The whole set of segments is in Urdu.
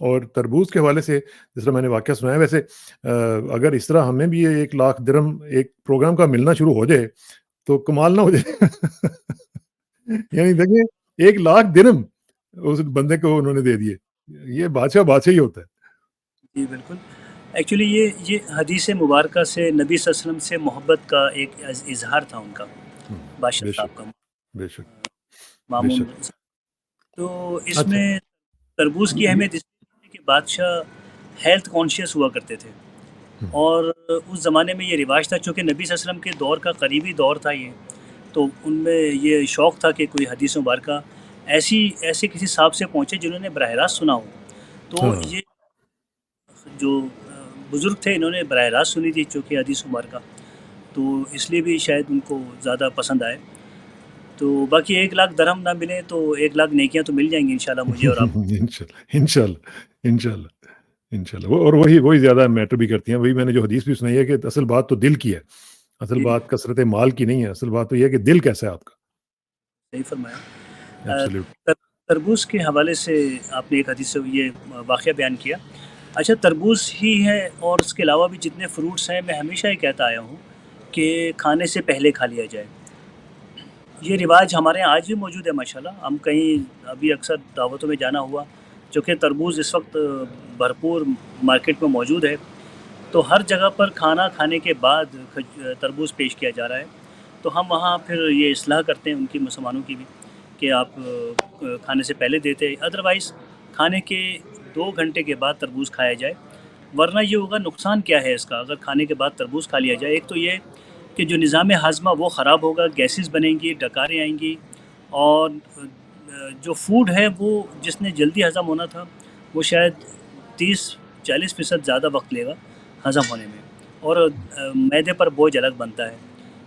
اور تربوز کے حوالے سے جس طرح میں نے واقعہ سنایا، ویسے اگر اس طرح ہمیں بھی یہ 1,00,000 درہم ایک پروگرام کا ملنا شروع ہو جائے تو کمال نہ ہو جائے یعنی دیکھیں 1,00,000 درہم اس بندے کو انہوں نے دے دیے، یہ بادشاہ ہی ہوتا ہے۔ جی بالکل، ایکچولی یہ حدیث مبارکہ سے نبی صلی اللہ علیہ وسلم سے محبت کا ایک اظہار تھا ان کا، بادشاہ بے صاحب شک، کا، بے شک، بے مامون۔ شک۔ تو اس اچھا، میں تربوز کی اہمیت اس لیے کہ بادشاہ ہیلتھ کانشیس ہوا کرتے تھے، اور اس زمانے میں یہ رواج تھا، چونکہ نبی صلی اللہ علیہ وسلم کے دور کا قریبی دور تھا یہ، تو ان میں یہ شوق تھا کہ کوئی حدیث مبارکہ ایسے کسی صاحب سے پہنچے جنہوں نے براہ راست سنا ہو، تو ہاں، یہ جو بزرگ تھے انہوں نے براہ راست سنی تھی چونکہ حدیث مبارکہ، تو اس لیے بھی شاید ان کو زیادہ پسند آئے۔ تو باقی 1,00,000 درہم نہ ملے تو 1,00,000 نیکیاں تو مل جائیں گی انشاءاللہ مجھے اور آپ کو۔ انشاءاللہ، انشاءاللہ اور وہی زیادہ میٹر بھی کرتی ہیں، وہی میں نے جو حدیث بھی سنائی ہے کہ اصل بات تو دل کی ہے، اصل جی بات کثرت مال کی نہیں ہے، اصل بات تو یہ ہے کہ دل کیسا ہے آپ کا۔ صحیح فرمایا۔ ایبسلیوٹ۔ تربوز کے حوالے سے آپ نے ایک حدیث سے یہ واقعہ بیان کیا۔ اچھا، تربوز ہی ہے اور اس کے علاوہ بھی جتنے فروٹس ہیں، میں ہمیشہ یہ کہتا آیا ہوں کہ کھانے سے پہلے کھا لیا جائے۔ یہ رواج ہمارے یہاں آج بھی موجود ہے ماشاءاللہ، ہم کہیں ابھی اکثر دعوتوں میں جانا ہوا، چونکہ تربوز اس وقت بھرپور مارکیٹ میں موجود ہے، تو ہر جگہ پر کھانا کھانے کے بعد تربوز پیش کیا جا رہا ہے، تو ہم وہاں پھر یہ اصلاح کرتے ہیں ان کی، مسلمانوں کی بھی، کہ آپ کھانے سے پہلے دیتے، ادروائز کھانے کے 2 گھنٹے کے بعد تربوز کھایا جائے، ورنہ یہ ہوگا نقصان کیا ہے اس کا اگر کھانے کے بعد تربوز کھا لیا جائے۔ ایک تو یہ کہ جو نظام ہاضمہ وہ خراب ہوگا، گیسز بنیں گی، ڈکاریں آئیں گی، اور جو فوڈ ہے وہ جس نے جلدی ہضم ہونا تھا وہ شاید 30-40% زیادہ وقت لے گا ہضم ہونے میں، اور معدے پر بوجھ الگ بنتا ہے،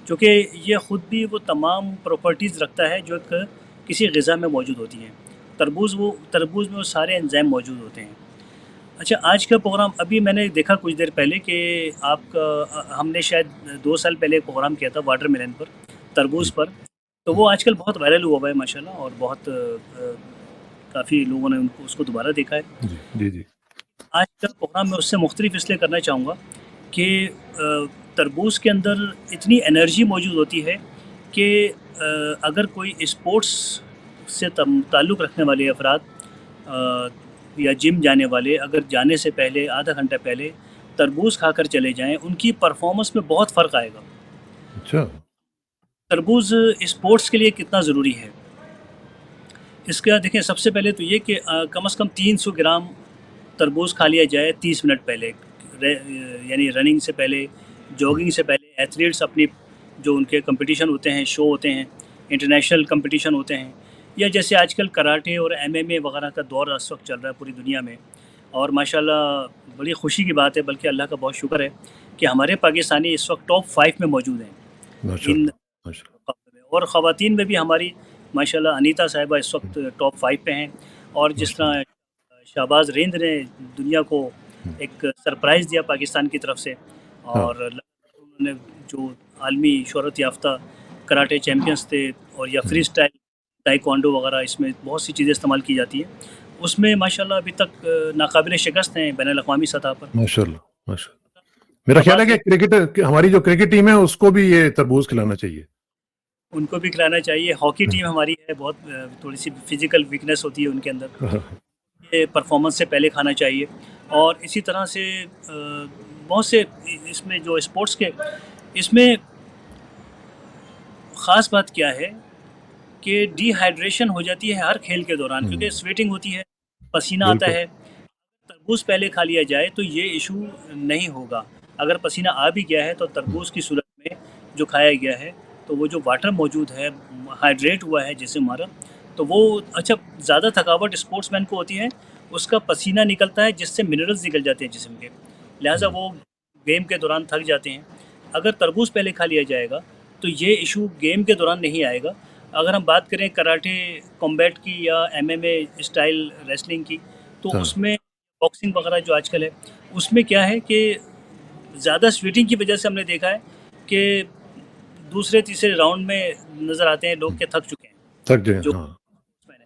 چونکہ یہ خود بھی وہ تمام پراپرٹیز رکھتا ہے جو کسی غذا میں موجود ہوتی ہیں۔ تربوز میں وہ سارے انزائم موجود ہوتے ہیں۔ اچھا، آج کا پروگرام ابھی میں نے دیکھا کچھ دیر پہلے کہ آپ کا، ہم نے شاید 2 سال پہلے ایک پروگرام کیا تھا واٹر میلن پر، تربوز پر، تو وہ آج کل بہت وائرل ہوا ہوا ہے ماشاءاللہ، اور بہت کافی لوگوں نے اس کو دوبارہ دیکھا ہے۔ جی جی جی۔ آج کا پروگرام میں اس سے مختلف اس لیے کرنا چاہوں گا کہ تربوز کے اندر اتنی انرجی موجود ہوتی ہے کہ اگر کوئی اسپورٹس سے تعلق رکھنے والے افراد یا جم جانے والے اگر جانے سے پہلے آدھا گھنٹہ پہلے تربوز کھا کر چلے جائیں، ان کی پرفارمنس میں بہت فرق آئے گا۔ اچھا، تربوز اسپورٹس کے لیے کتنا ضروری ہے اس کا دیکھیں، سب سے پہلے تو یہ کہ کم از کم 300 گرام تربوز کھا لیا جائے 30 منٹ پہلے، یعنی رننگ سے پہلے، جوگنگ سے پہلے۔ ایتھلیٹس اپنی جو ان کے کمپٹیشن ہوتے ہیں، شو ہوتے ہیں، انٹرنیشنل کمپٹیشن ہوتے ہیں، یا جیسے آج کل کراٹے اور MMA وغیرہ کا دور اس وقت چل رہا ہے پوری دنیا میں، اور ماشاءاللہ بڑی خوشی کی بات ہے، بلکہ اللہ کا بہت شکر ہے کہ ہمارے پاکستانی اس وقت ٹاپ 5 میں موجود ہیں ماشاء ان اللہ، ماشاء اللہ۔ مقابلے میں، اور خواتین میں بھی ہماری ماشاءاللہ انیتا صاحبہ اس وقت ٹاپ 5 پہ ہیں، اور جس ماشاء طرح اللہ۔ شہباز ریند نے دنیا کو ایک سرپرائز دیا پاکستان کی طرف سے، ہاں، اور انہوں نے جو عالمی شہرت یافتہ کراٹے چیمپئنز تھے، اور یا فری اسٹائل تائیکوانڈو وغیرہ، اس میں بہت سی چیزیں استعمال کی جاتی ہیں، اس میں ماشاءاللہ ابھی تک ناقابل شکست ہیں بین الاقوامی سطح پر۔ ماشاء اللہ، ماشاء اللہ۔ میرا خیال ہے شہباز کہ ہماری جو کرکٹ ٹیم ہے اس کو بھی یہ تربوز کھلانا چاہیے۔ ان کو بھی کھلانا چاہیے۔ ہاکی ٹیم ہماری ہے، بہت تھوڑی سی فزیکل ویکنیس ہوتی ہے ان کے اندر، یہ پرفارمنس سے پہلے کھانا چاہیے۔ اور اسی طرح سے بہت سے اس میں جو اسپورٹس کے، اس میں خاص بات کیا ہے کہ ڈی ہائیڈریشن ہو جاتی ہے ہر کھیل کے دوران، کیونکہ سویٹنگ ہوتی ہے، پسینہ آتا بالکل، ہے۔ تربوز پہلے کھا لیا جائے تو یہ ایشو نہیں ہوگا۔ اگر پسینہ آ بھی گیا ہے تو تربوز کی صورت میں جو کھایا گیا ہے تو وہ جو واٹر موجود ہے، ہائیڈریٹ ہوا ہے جسم ہمارا، تو وہ اچھا، زیادہ تھکاوٹ اسپورٹس مین کو ہوتی ہے، اس کا پسینہ نکلتا ہے جس سے منرلز نکل جاتے ہیں جسم کے، لہٰذا وہ گیم کے دوران تھک جاتے ہیں۔ اگر تربوز پہلے کھا لیا جائے گا تو یہ ایشو گیم کے دوران نہیں آئے گا۔ اگر ہم بات کریں کراٹے کمبیٹ کی یا MMA اسٹائل ریسلنگ کی، تو ہاں، اس میں باکسنگ وغیرہ جو آج کل ہے، اس میں کیا ہے کہ زیادہ سویٹنگ کی وجہ سے ہم نے دیکھا ہے کہ دوسرے تیسرے راؤنڈ میں نظر آتے ہیں لوگ کہ تھک چکے ہیں تھک جائیں، جو ہاں۔ میں نے۔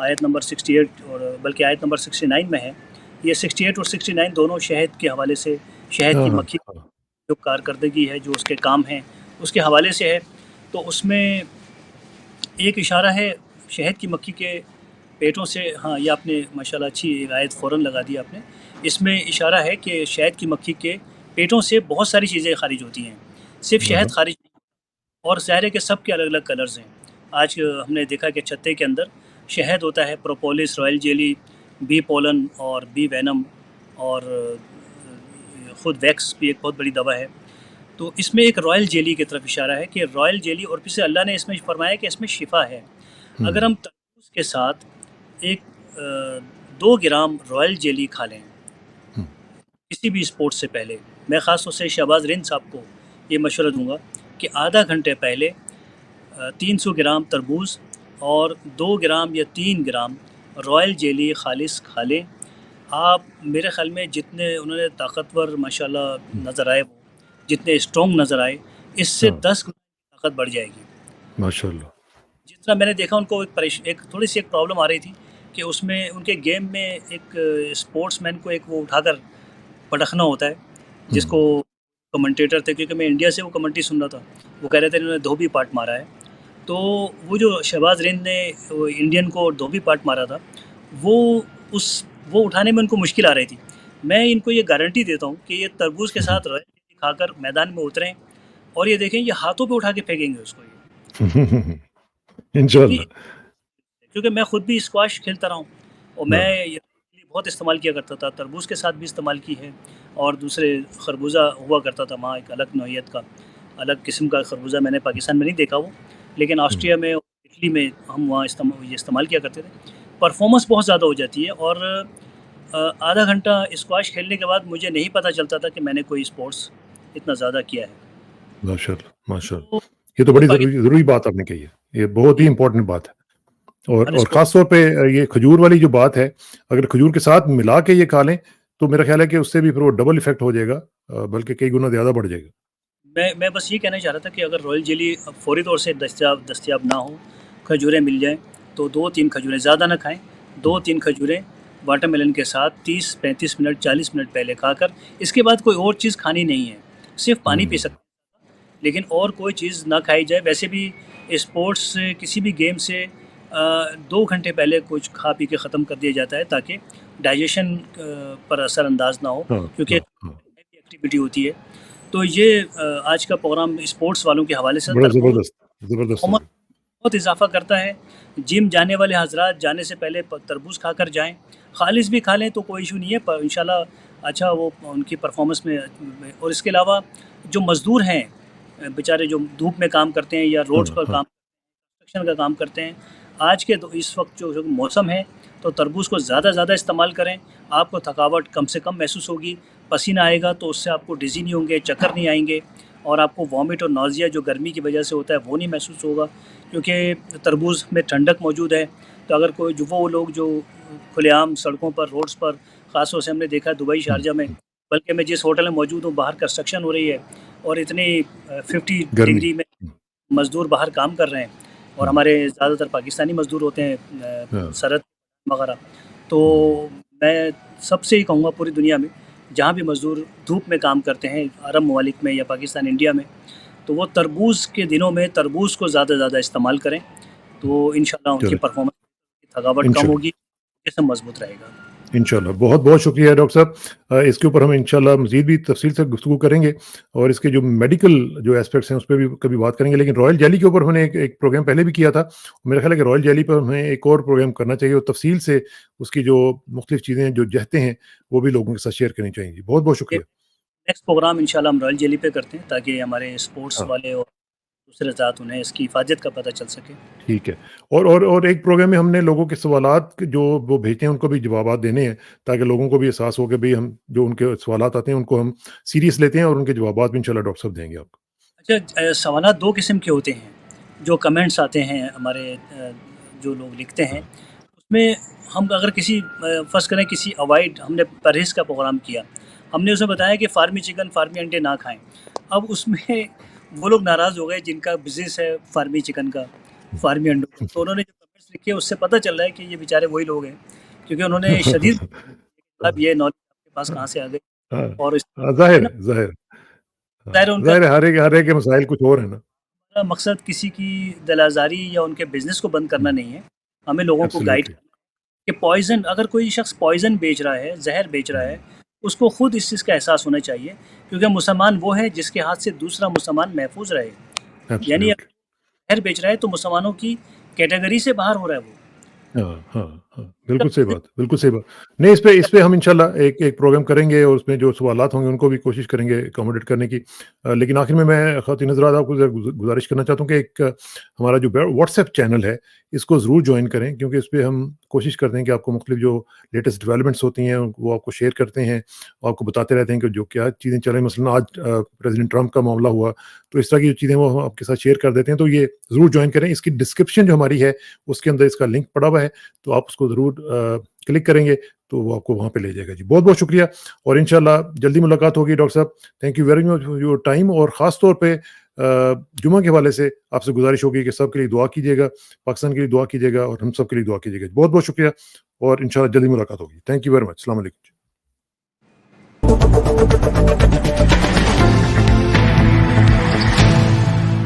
آیت نمبر 68 اور بلکہ آیت نمبر 69 میں ہے. یہ 68 اور 69 دونوں شہد کے حوالے سے، شہد کی ہاں مکھی جو کارکردگی ہے، جو اس کے کام ہیں، اس کے حوالے سے ہے. تو اس میں ایک اشارہ ہے شہد کی مکھی کے پیٹوں سے. ہاں، یہ آپ نے ماشاءاللہ اچھی ایک آیت فوراً لگا دی آپ نے. اس میں اشارہ ہے کہ شہد کی مکھی کے پیٹوں سے بہت ساری چیزیں خارج ہوتی ہیں، صرف شہد خارج نہیں. اور ظاہر ہے کہ سب کے الگ الگ کلرز ہیں. آج ہم نے دیکھا کہ چھتے کے اندر شہد ہوتا ہے، پروپولس، رائل جیلی، بی پولن اور بی وینم، اور خود ویکس بھی ایک بہت بڑی دوا ہے. تو اس میں ایک رائل جیلی کی طرف اشارہ ہے کہ رائل جیلی، اور پھر سے اللہ نے اس میں فرمایا کہ اس میں شفا ہے. اگر ہم تربوز کے ساتھ ایک 2 گرام رائل جیلی کھا لیں کسی بھی اسپورٹ سے پہلے، میں خاص طور سے شہباز رند صاحب کو یہ مشورہ دوں گا کہ آدھا گھنٹے پہلے 300 گرام تربوز اور 2 گرام یا 3 گرام رائل جیلی خالص کھا لیں. آپ میرے خیال میں جتنے انہوں نے طاقتور ماشاءاللہ نظر آئے، جتنے اسٹرانگ نظر آئے، اس سے 10 گنا طاقت بڑھ جائے گی ماشاءاللہ. جس طرح میں نے دیکھا ان کو ایک تھوڑی سی ایک پرابلم آ رہی تھی کہ اس میں ان کے گیم میں ایک اسپورٹس مین کو ایک وہ اٹھا کر پٹخنا ہوتا ہے، جس کو کمنٹیٹر تھے، کیونکہ میں انڈیا سے وہ کمنٹری سن رہا تھا، وہ کہہ رہے تھے انہوں نے دھوبی پاٹ مارا ہے. تو وہ جو شہباز رند نے انڈین کو دھوبی پاٹ مارا تھا، وہ اٹھانے میں ان کو مشکل آ رہی تھی. میں ان کو یہ گارنٹی دیتا ہوں کہ یہ تربوز کے ساتھ رائل جیلی کھا کر میدان میں اتریں اور یہ دیکھیں یہ ہاتھوں پہ اٹھا کے پھینکیں گے اس کو. انشاءاللہ. کیونکہ میں خود بھی اسکواش کھیلتا رہا ہوں اور میں یہ بہت استعمال کیا کرتا تھا، تربوز کے ساتھ بھی استعمال کی ہے، اور دوسرے خربوزہ ہوا کرتا تھا وہاں، ایک الگ نوعیت کا الگ قسم کا خربوزہ میں نے پاکستان میں نہیں دیکھا وہ، لیکن آسٹریا میں اور اٹلی میں ہم وہاں یہ استعمال کیا کرتے تھے. پرفارمنس بہت زیادہ ہو جاتی ہے، اور آدھا گھنٹہ اسکواش کھیلنے کے بعد مجھے نہیں پتہ چلتا تھا کہ میں نے کوئی اسپورٹس اتنا زیادہ کیا ہے. ماشاءاللہ ماشاءاللہ. یہ تو بڑی ضروری بات آپ نے کہی ہے، یہ بہت ہی امپورٹنٹ بات ہے. اور خاص طور پہ یہ کھجور والی جو بات ہے، اگر کھجور کے ساتھ ملا کے یہ کھا لیں تو میرا خیال ہے کہ اس سے بھی پھر وہ ڈبل ایفیکٹ ہو جائے گا، بلکہ کئی گنا زیادہ بڑھ جائے گا. میں بس یہ کہنا چاہ رہا تھا کہ اگر رائل جیلی فوری طور سے دستیاب نہ ہو، کھجوریں مل جائیں تو 2-3 کھجوریں، زیادہ نہ کھائیں، 2-3 کھجوریں واٹر میلن کے ساتھ 30-35 منٹ 40 منٹ پہلے کھا کر، اس کے بعد کوئی اور چیز کھانی نہیں ہے، صرف پانی پی سکتے ہیں، لیکن اور کوئی چیز نہ کھائی جائے. ویسے بھی اسپورٹس سے، کسی بھی گیم سے 2 گھنٹے پہلے کچھ کھا پی کے ختم کر دیا جاتا ہے تاکہ ڈائجیشن پر اثر انداز نہ ہو، کیونکہ ایکٹیویٹی ہوتی ہے. تو یہ آج کا پروگرام اسپورٹس والوں کے حوالے سے بڑا زبردست بہت اضافہ کرتا ہے. جم جانے والے حضرات جانے سے پہلے تربوز کھا کر جائیں، خالص بھی کھا لیں تو کوئی ایشو نہیں ہے، پر انشاءاللہ اچھا وہ ان کی پرفارمنس میں. اور اس کے علاوہ جو مزدور ہیں بیچارے، جو دھوپ میں کام کرتے ہیں یا روڈز پر کام، کنسٹرکشن کا کام کرتے ہیں، آج کے اس وقت جو موسم ہے تو تربوز کو زیادہ استعمال کریں. آپ کو تھکاوٹ کم سے کم محسوس ہوگی، پسینہ آئے گا تو اس سے آپ کو ڈیزی نہیں ہوں گے، چکر نہیں آئیں گے، اور آپ کو وامٹ اور نازیا جو گرمی کی وجہ سے ہوتا ہے وہ نہیں محسوس ہوگا، کیونکہ تربوز میں ٹھنڈک موجود ہے. تو اگر کوئی وہ لوگ جو کھلے عام سڑکوں پر، روڈز پر، خاص طور سے ہم نے دیکھا دبئی، شارجہ میں، بلکہ میں جس ہوٹل میں موجود ہوں باہر کنسٹرکشن ہو رہی ہے اور اتنی 50 ڈگری میں مزدور باہر کام کر رہے ہیں، اور ہمارے زیادہ تر پاکستانی مزدور ہوتے ہیں سرحد وغیرہ. تو میں سب سے ہی کہوں گا پوری دنیا میں جہاں بھی مزدور دھوپ میں کام کرتے ہیں، عرب ممالک میں یا پاکستان انڈیا میں، تو وہ تربوز کے دنوں میں تربوز کو زیادہ استعمال کریں، تو انشاءاللہ ان کی پرفارمنس، تھکاوٹ کم ہوگی، جسم مضبوط رہے گا. انشاءاللہ. بہت بہت شکریہ ڈاکٹر صاحب. اس کے اوپر ہم انشاءاللہ مزید بھی تفصیل سے گفتگو کریں گے، اور اس کے جو میڈیکل جو اسپیکٹس ہیں اس پہ بھی کبھی بات کریں گے. لیکن رائل جیلی کے اوپر ہم نے ایک پروگرام پہلے بھی کیا تھا، میرا خیال ہے کہ رائل جیلی پر ہمیں ایک اور پروگرام کرنا چاہیے، اور تفصیل سے اس کی جو مختلف چیزیں جو جہتے ہیں وہ بھی لوگوں کے ساتھ شیئر کرنی چاہیے. بہت بہت شکریہ. نیکسٹ پروگرام انشاءاللہ ہم رائل جیلی پہ کرتے ہیں تاکہ ہمارے اسپورٹس والے اور دوسرے ذات انہیں اس کی حفاظت کا پتہ چل سکے. ٹھیک ہے. اور ایک پروگرام میں ہم نے لوگوں کے سوالات جو وہ بھیجتے ہیں ان کو بھی جوابات دینے ہیں، تاکہ لوگوں کو بھی احساس ہو کہ بھئی ہم جو ان کے سوالات آتے ہیں ان کو ہم سیریس لیتے ہیں، اور ان کے جوابات بھی انشاءاللہ ڈاکٹر صاحب دیں گے آپ کو. اچھا، سوالات 2 قسم کے ہوتے ہیں. جو کمنٹس آتے ہیں ہمارے جو لوگ لکھتے ہیں، اس میں ہم اگر کسی فرض کریں کسی اوائڈ، ہم نے پرہیز کا پروگرام کیا، ہم نے اسے بتایا کہ فارمی چکن، فارمی انڈے نہ کھائیں. اب اس میں وہ لوگ ناراض ہو گئے جن کا بزنس ہے فارمی چکن کا، فارمی انڈوں کا، تو انہوں نے جو لکھی ہے اس سے پتہ چل رہا ہے کہ یہ بیچارے وہی لوگ ہیں، کیونکہ انہوں نے شدید اب یہ نالج آپ کے پاس کہاں سے آ گئی ہاں اور اس ظاہر نا ہے ظاہر ہے ظاہر ہے ان کا ہر ایک کے مسائل کچھ اور ہیں نا. مقصد کسی کی دلازاری یا ان کے بزنس کو بند کرنا نہیں ہے، ہمیں لوگوں کو گائیڈ ایبسلیوٹلی. کہ پوائزن اگر کوئی شخص پوائزن بیچ رہا ہے، زہر بیچ رہا ہے، اس کو خود اس چیز کا احساس ہونا چاہیے، کیونکہ مسلمان وہ ہے جس کے ہاتھ سے دوسرا مسلمان محفوظ رہے. یعنی اگر ایبسلیوٹلی. زہر بیچ رہا ہے تو مسلمانوں کی کیٹیگری سے باہر ہو رہا ہے وہ. ہاں بالکل صحیح بات بالکل صحیح بات. نہیں اس پہ ہم انشاءاللہ ایک پروگرام کریں گے اور اس میں جو سوالات ہوں گے ان کو بھی کوشش کریں گے اکوموڈیٹ کرنے کی. لیکن آخر میں خواتین حضرات آپ کو گزارش کرنا چاہتا ہوں کہ ایک ہمارا جو واٹس ایپ چینل ہے اس کو ضرور جوائن کریں، کیونکہ اس پہ ہم کوشش کرتے ہیں کہ آپ کو مختلف جو لیٹسٹ ڈیولپمنٹس ہوتی ہیں وہ آپ کو شیئر کرتے ہیں اور آپ کو بتاتے رہتے ہیں کہ جو کیا چیزیں چل رہی ہیں. مثلاً آج پریزیڈنٹ ٹرمپ کا معاملہ ہوا تو اس طرح کی جو چیزیں وہ ہم آپ کے ساتھ شیئر کر دیتے ہیں. تو یہ ضرور جوائن کریں. اس کی ڈسکرپشن جو ہماری ہے اس کے اندر اس کا لنک پڑا ہوا ہے، تو آپ اس کو ضرور کلک کریں گے تو وہ آپ کو وہاں پہ لے جائے گا. جی بہت بہت شکریہ اور انشاءاللہ جلدی ملاقات ہوگی. ڈاکٹر صاحب thank you very much for your time, اور خاص طور پہ جمعہ کے حوالے سے آپ سے گزارش ہوگی کہ سب کے لیے دعا کیجیے گا، پاکستان کے لیے دعا کیجیے گا اور ہم سب کے لیے دعا کیجیے گا. بہت بہت شکریہ اور انشاءاللہ جلدی ملاقات ہوگی. Thank you very much. السلام علیکم.